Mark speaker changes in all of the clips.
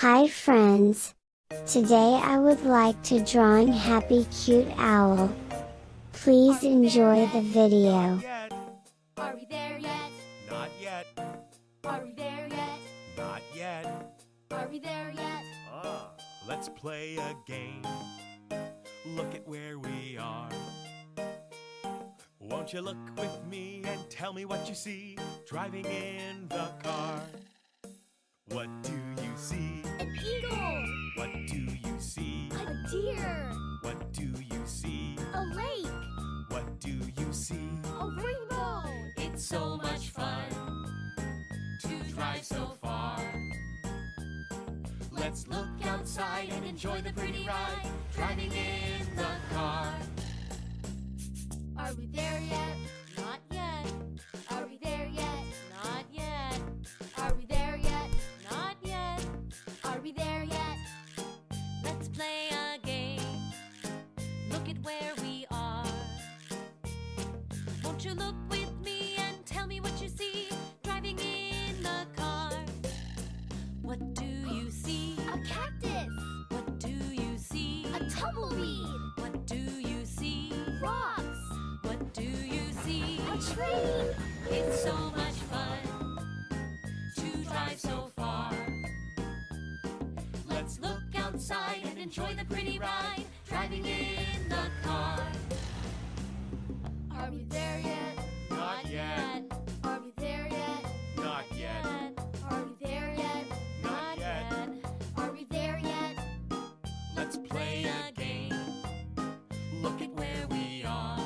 Speaker 1: Hi friends! Today I would like to drawing happy cute owl. Please enjoy the video.
Speaker 2: Are we there yet?
Speaker 3: Not yet.
Speaker 2: Are we there yet?
Speaker 3: Not yet.
Speaker 2: Are we there yet?
Speaker 3: Let's play a game. Look at where we are. Won't you look with me and tell me what you see driving in the car? What do you see?
Speaker 2: An eagle!
Speaker 3: What do you see?
Speaker 2: A deer!
Speaker 3: What do you see?
Speaker 2: A lake!
Speaker 3: What do you see?
Speaker 2: A rainbow!
Speaker 3: It's so much fun to drive so far. Let's look outside and enjoy the pretty ride driving in the car.
Speaker 2: Are we there yet? Not yet. Are we there yet? Not yet. Are we there yet? Not yet. Are we there yet?
Speaker 4: Let's play a game. Look at where we are. Won't you look with me and tell me what you see driving in the car? What do you see?
Speaker 2: A cactus!
Speaker 4: What do you see?
Speaker 2: A tumbleweed!
Speaker 4: What do you see?
Speaker 2: Rocks!
Speaker 4: What do you see?
Speaker 2: A tree!
Speaker 4: It's so much fun to drive so far.
Speaker 3: Let's look outside and enjoy the pretty ride driving in the car.
Speaker 2: Are we there yet?
Speaker 3: Not yet.
Speaker 2: Are we there yet?
Speaker 3: Not yet.
Speaker 2: Are we there yet?
Speaker 3: Not yet.
Speaker 2: Are we there yet?
Speaker 3: Let's play a game. Look at where we are.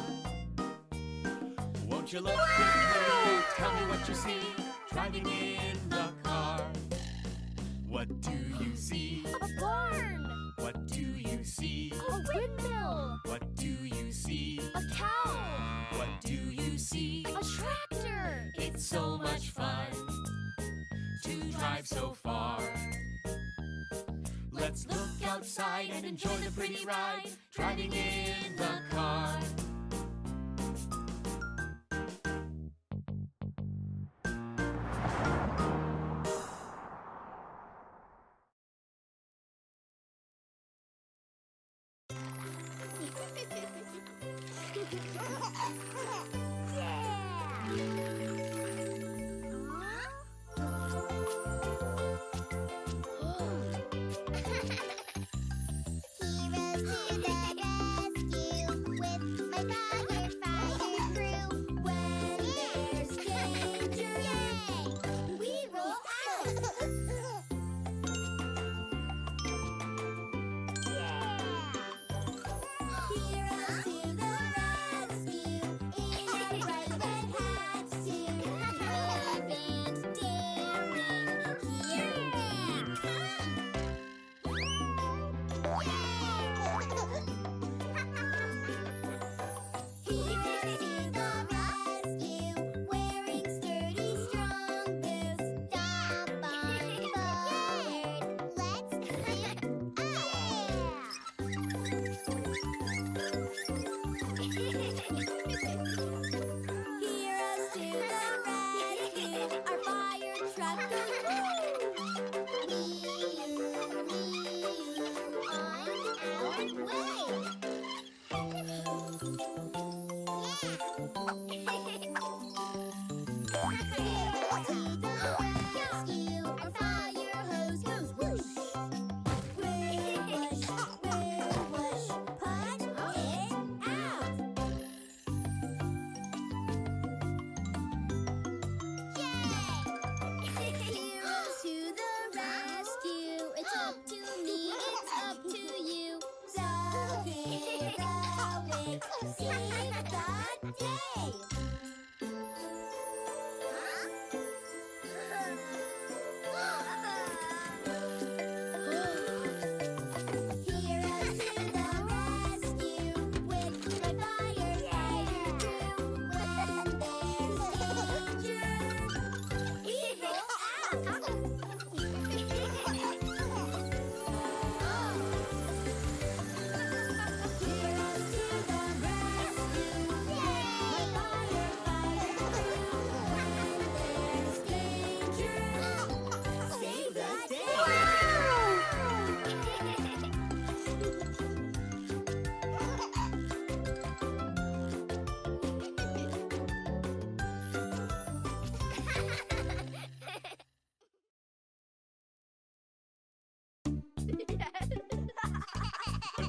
Speaker 3: Won't you look with me and tell me what you see driving in the car? What do you see?
Speaker 2: A barn!
Speaker 3: What do you see?
Speaker 2: A windmill!
Speaker 3: What do you see?
Speaker 2: A cow!
Speaker 3: What do you see?
Speaker 2: A tractor!
Speaker 3: It's so much fun to drive so far. Let's look outside and enjoy the pretty ride driving in the car.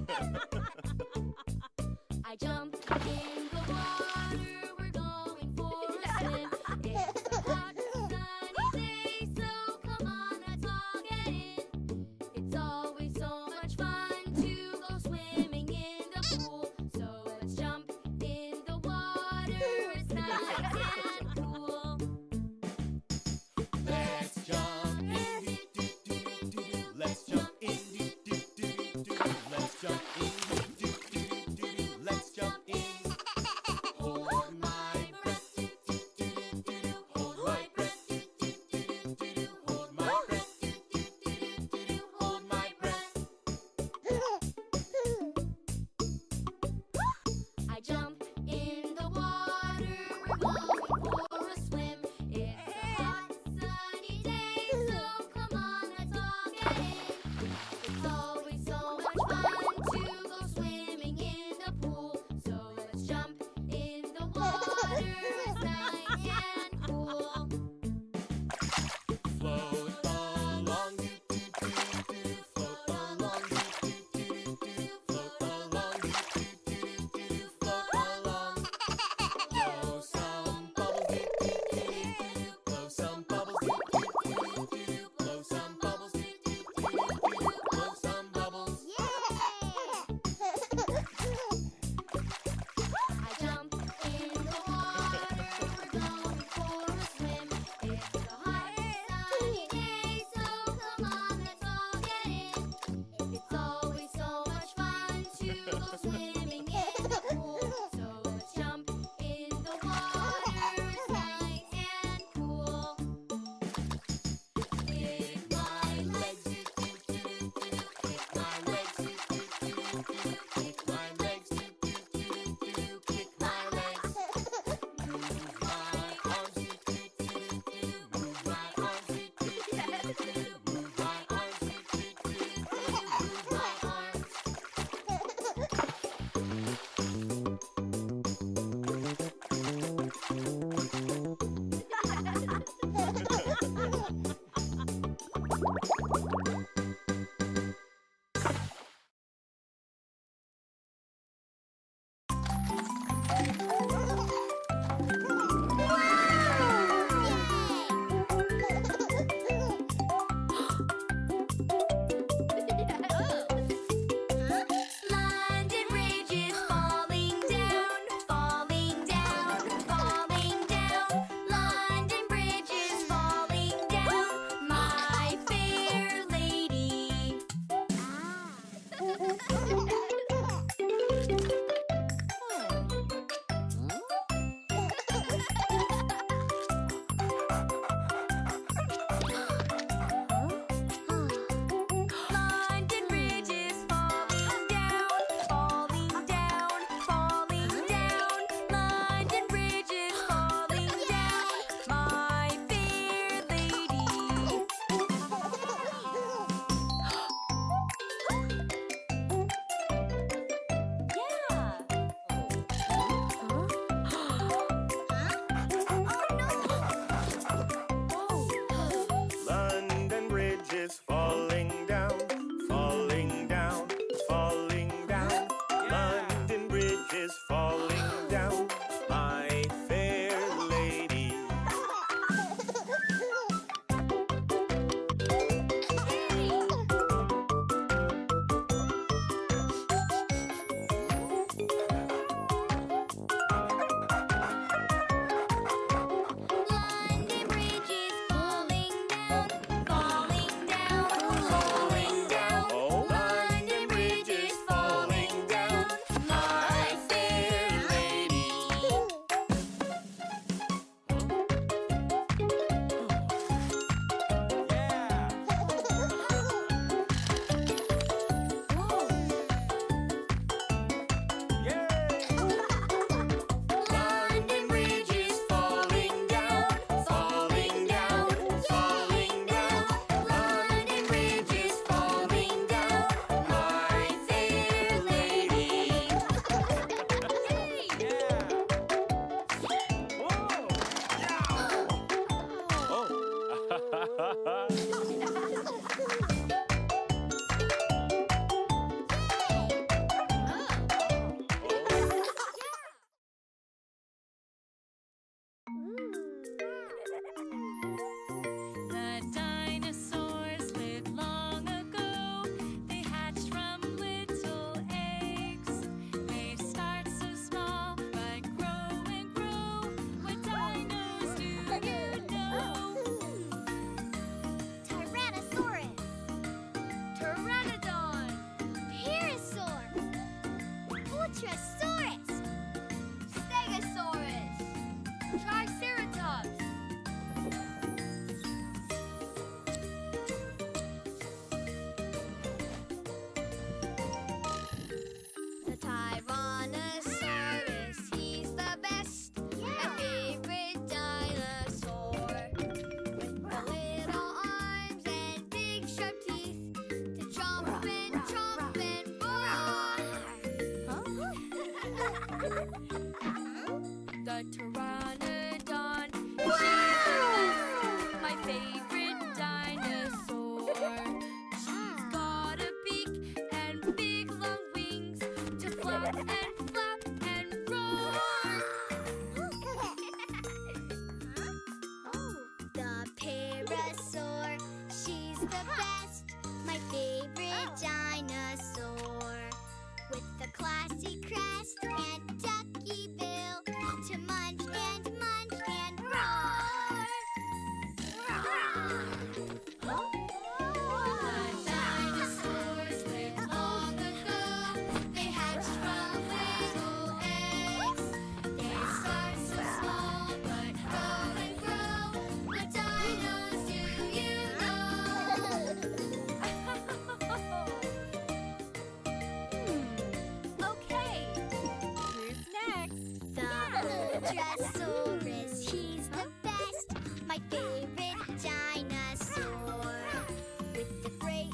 Speaker 2: I jump in the water, we're going for a swim. It's a hot, sunny day, so come on, let's all get in. It's always so much fun to go swimming in the pool. So let's jump in the water, it's nice and cool.
Speaker 3: Let's jump in, do-do-do-do-do. Let's jump in, do-do-do-do-do. Let's jump in, do-do-do-do-do. Let's jump in.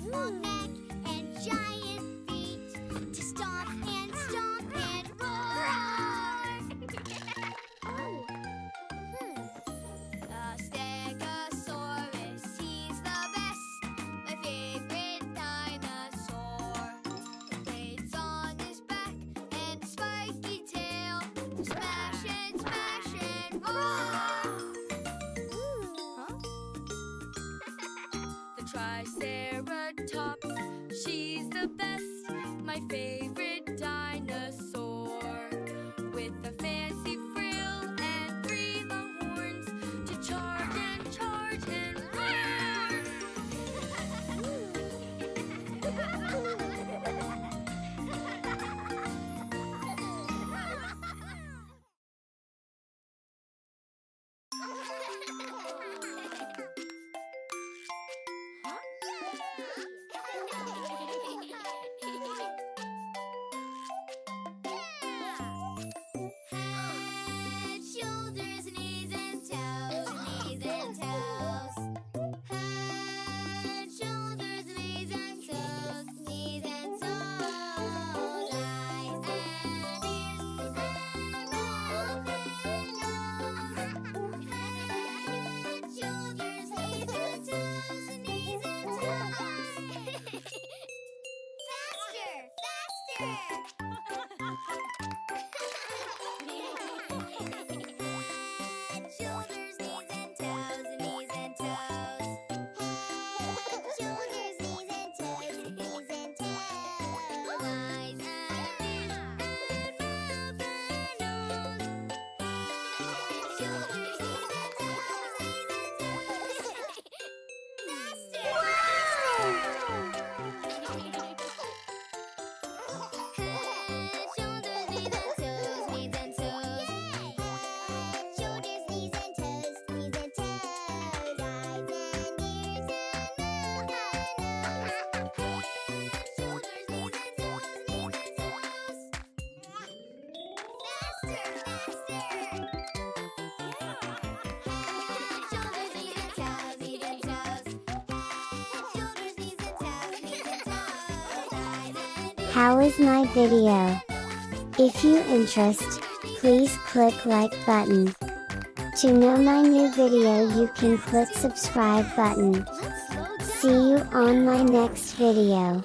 Speaker 2: long neck and giant feet to stomp and roar. Stegosaurus, he's the best, my favorite dinosaur. Blades on his back and spiky tail to smash and roar.
Speaker 4: The Triceratops, she's the best, my favorite dinosaur. With a fancy frill and 3 long horns to charge and roar.
Speaker 2: Head, shoulders, knees and toes, knees and toes. Head, shoulders, knees and toes, knees and toes. Eyes and ears and mouth and nose. Head, shoulders, knees and toes, knees and toes. Faster, faster. Head, shoulders, knees and toes, knees and toes. Head, shoulders, knees and toes, knees and toes. Eyes and ears and mouth and nose. Head, shoulders, knees and toes, knees and toes. Faster! Head, shoulders, knees and toes, knees and toes. Head, shoulders, knees and toes, knees and toes. Eyes and ears and mouth and nose. Head, shoulders, knees and toes, knees and toes. Faster, faster. Head, shoulders, knees and toes, knees and toes. Head, shoulders, knees and toes, knees and toes. Eyes and ears.
Speaker 1: How is my video? If you interest, please click like button. To know my new video you can click subscribe button. See you on my next video.